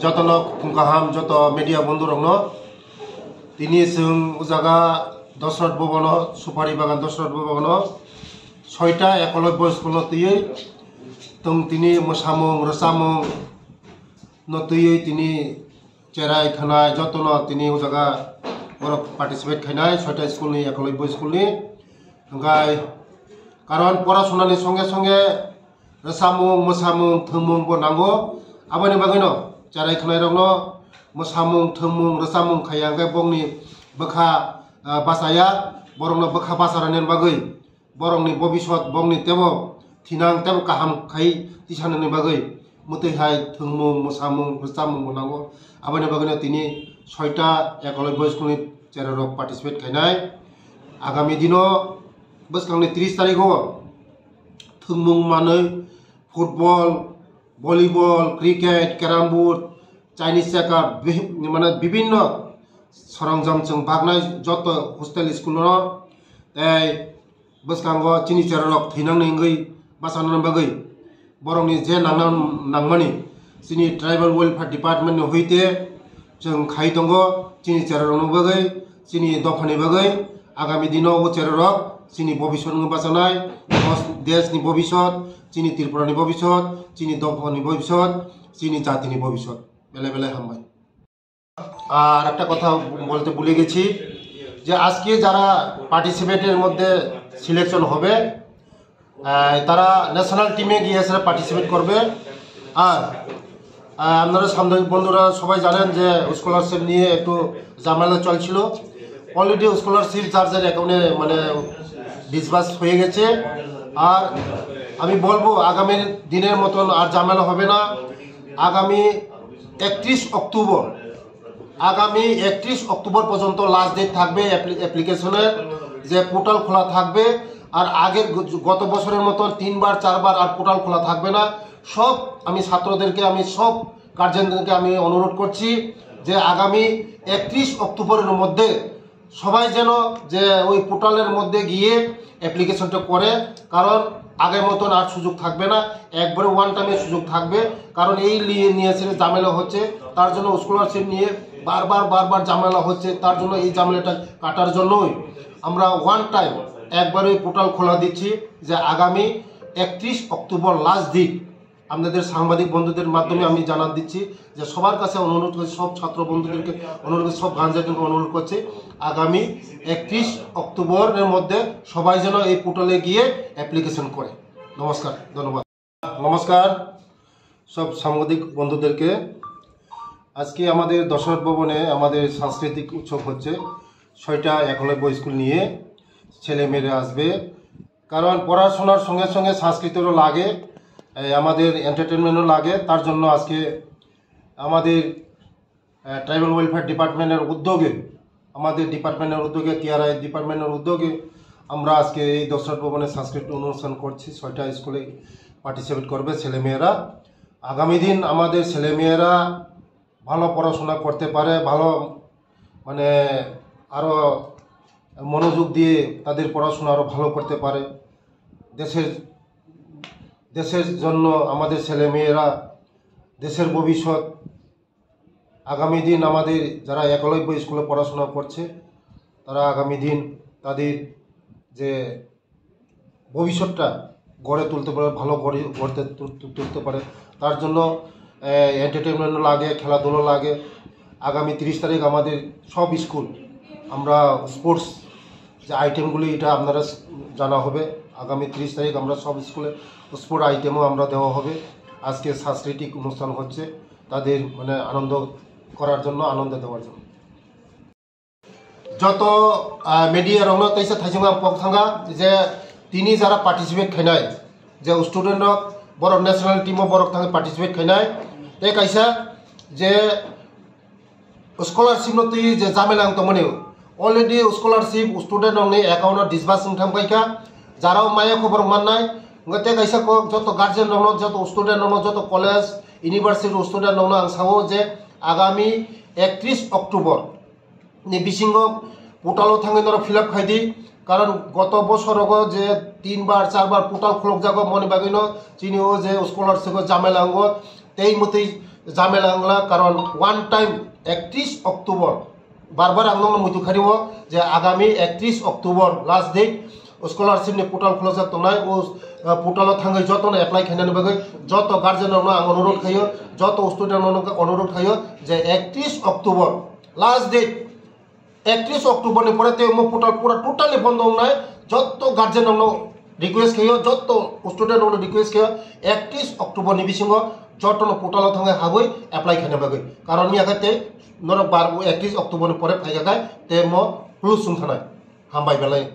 যতনক ফুংকাহাম যত মিডিয়া বন্ধু রং তিনি জায়গা দশরথ ভবন সুপারি বাগান দশরথ ভবন 6টা একলব্য স্কুল তুই তিনি মোসামুং রসামুং তুই তিনি চেরাই খানায় যতন তিনি জায়গা বড় পার্টিসিপেট খাইনাই 6টা স্কুলনি একলব্য স্কুলনি ওঙ্কাই কারণ পড়াশোনাनि সঙ্গে সঙ্গে রসামুং মোসামুং থুমুংবো নাंगौ আবানি বাগৈনো চেরাই খানায় রং मोसामुं थुमुं रसामुं खाया ओंखाय बंनि बखा बासाया बरंनो बखा बासारानि बागै बरंनि भबिष्यत बंनि तेबो थिनां तेबो काहाम खाय तिसाननि बागै मुतैहाय थुमुं मोसामुं रसामुं नांगौ आबानि बागैनो तिनि 6टा एकलब्य स्कुलनि चेरारक पार्टिसिपेट खायनाय आगामी दिनो बसखांनि 30 तारिखआव थुमुं मानै football volleyball cricket carrom board Chinese checker माने विभिन्न सरंजाम भागनाय जत हस्टेल स्कूल बसखांगो चिनी चेरारक थैनांगै बासानो बागै बरंनि जे नांमानि चिनी ट्राइबल वेलफेयर डिपार्टमेंट हईते जों खाय दङ चिनी चेरारकनि बागै चिनी दफानि बागै आगामी दिनाव चेरारक चिनी भबिष्यत बासानाय देशनि भबिष्यत चिनी त्रिपुरानि भबिष्यत चिनी दफानि भबिष्यत चिनी जातिनि भबिष्यत बेले बेले हामबाय আর একটা কথা বলতে ভুলে গেছি যে আজকে যারা পার্টিসিপেটের মধ্যে সিলেকশন হবে তারা ন্যাশনাল টিমে গিয়ে এসে পার্টিসিপেট করবে আর আপনারা সাংবাদিক বন্ধুরা সবাই জানেন যে স্কলারশিপ নিয়ে একটু ঝামেলা চলছিল অলরেডি স্কলারশিপ চার্জের অ্যাকাউন্টে মানে ডিসবার্স হয়ে গেছে আর আমি বলবো আগামী দিনের মতন আর ঝামেলা হবে না আগামী 31 অক্টোবর आगामी 31 अक्टोबर पर्यন্ত लास्ट डेट থাকবে অ্যাপ্লিকেশনের যে পোর্টাল খোলা থাকবে আর আগের গত বছরের মতো 3 বার 4 বার আর পোর্টাল খোলা থাকবে না সব আমি ছাত্রদেরকে আমি সব গার্জিয়ানদেরকে আমি অনুরোধ করছি যে আগামী 31 অক্টোবরের মধ্যে সবাই যেন যে ওই পোর্টালের মধ্যে গিয়ে অ্যাপ্লিকেশনটা করে কারণ আগের মতন আর সুযোগ থাকবে না একবারে ওয়ান টাইমে সুযোগ থাকবে কারণ এই নিয়ে ঝামেলা হচ্ছে তার জন্য স্কলারশিপ নিয়ে বারবার ঝামেলা হচ্ছে তার জন্য এই ঝামেলাটা কাটার জন্যই আমরা ওয়ান টাইম একবারে পোর্টাল খোলা দিচ্ছি যে আগামী 31 অক্টোবর লাস্ট ডেট আপনাদের সাংবাদিক বন্ধুদের মাধ্যমে আমি জানান দিচ্ছি যে সবার কাছে অনুরোধ করছি সব ছাত্র বন্ধুদেরকে অনুরোধ সব গার্জিয়ানদেরকে অনুরোধ করছি আগামী 31 অক্টোবরের মধ্যে সবাই যেন এই পোর্টালে গিয়ে অ্যাপ্লিকেশন করে নমস্কার ধন্যবাদ নমস্কার সব সাংবাদিক বন্ধুদেরকে আজকে আমাদের দশরথ ভবনে আমাদের সাংস্কৃতিক উৎসব হচ্ছে 6টা একলব্য স্কুল নিয়ে ছেলে মেয়েরা আসবে কারণ পড়াশোনার সঙ্গে সঙ্গে সংস্কৃতিরও লাগে আমাদের এন্টারটেইনমেন্টও লাগে তার জন্য আজকে আমাদের ট্রাইবাল ওয়েলফেয়ার ডিপার্টমেন্টের উদ্যোগে আমাদের ডিপার্টমেন্টের উদ্যোগে টিআরআই ডিপার্টমেন্টের উদ্যোগে আমরা আজকে এই দশরথ ভবনে সাংস্কৃতিক অনুষ্ঠান করছি 6টা স্কুলে পার্টিসিপেট করবে ছেলেমেয়েরা আগামী দিন আমাদের ছেলেমেয়েরা ভালো পড়াশোনা করতে পারে ভালো মানে আরও মনোযোগ দিয়ে তাদের পড়াশোনা আরও ভালো করতে পারে দেশের জন্য আমাদের ছেলেমেয়েরা দেশের ভবিষ্যৎ আগামী দিন আমাদের যারা একলব্য স্কুলে পড়াশোনা করছে তারা আগামী দিন তাদের যে ভবিষ্যৎটা গড়ে তুলতে পারে ভালো গড়তে তুলতে পারে তার জন্য এন্টারটেইনমেন্ট লাগে খেলাধুলো লাগে আগামী 30 তারিখ আমাদের সব স্কুল আমরা স্পোর্টস যে আইটেমগুলি এটা আপনারা জানা হবে আগামী 30 তারিখ আমরা সব স্কুলে স্পোর্ট আইটেমও আমরা দেওয়া হবে আজকে সাংস্কৃতিক অনুষ্ঠান হচ্ছে তাদের মানে আনন্দ করার জন্য আনন্দ দেওয়ার জন্য যত মিডিয়া রং তাইসা থাইসা পংথাঙ্গা যে তিনি যারা পার্টিসিপেট খাইনাই যে স্টুডেন্টক বড় ন্যাশনাল টিমও বড় থাঙ্গে পার্টিসিপেট খাইনাই ते कैसा जे स्कॉलरशिप नो तुई जे जामेला तो मने ऑलरेडी स्कॉलरशिप स्टूडेंट ने अकाउंट डिसबार्स थांबायखा जाराव माया खबर माननाय गते कैसा को जत गार्जियन नो जत स्टूडेंट नो जत कॉलेज यूनिवर्सिटी स्टूडेंट नो आं सावो जे आगामी 31 अक्टोबर नि बिसिंग पोर्टालो थांगे नर फिलअप खाइदि कारण गत बछरगो जे 3 बार 4 बार पोर्टाल खुलक जागो मने बागिनो चिनिओ जे स्कॉलरशिप जामेला अंगो तेई मते জামেলা আংলা কারণ ওয়ান টাইম 31 অক্টোবর বারবার আং মইতু খারিও যে আগামী 31 অক্টোবর লাস্ট ডেট স্কলারशिप नि पोर्टल खुला तंगनाय ओ पोर्टल थांगै जतन एप्लाइ खायनानै बगै जत गार्जियन आं अनुरोध खायो जत स्टुडेन्ट अनुरोध खायो जे 31 अक्टोबर लास्ट डेट 31 अक्टोबर नि परे ते मो पोर्टल पूरा टोटली बंद होनाय जत गार्जियन रिक्वेस्ट खायो जत स्टुडेन्ट रिक्वेस्ट खायो 31 अक्टोबर नि बिसिंगो जतन पोर्टल थांगै हाबै एप्लाइ खायना बगै कारण नि आखाते नर 31 अक्टोबर नि परे फायगाय ते मो क्लोज सुंथानाय हामबाय बेलाय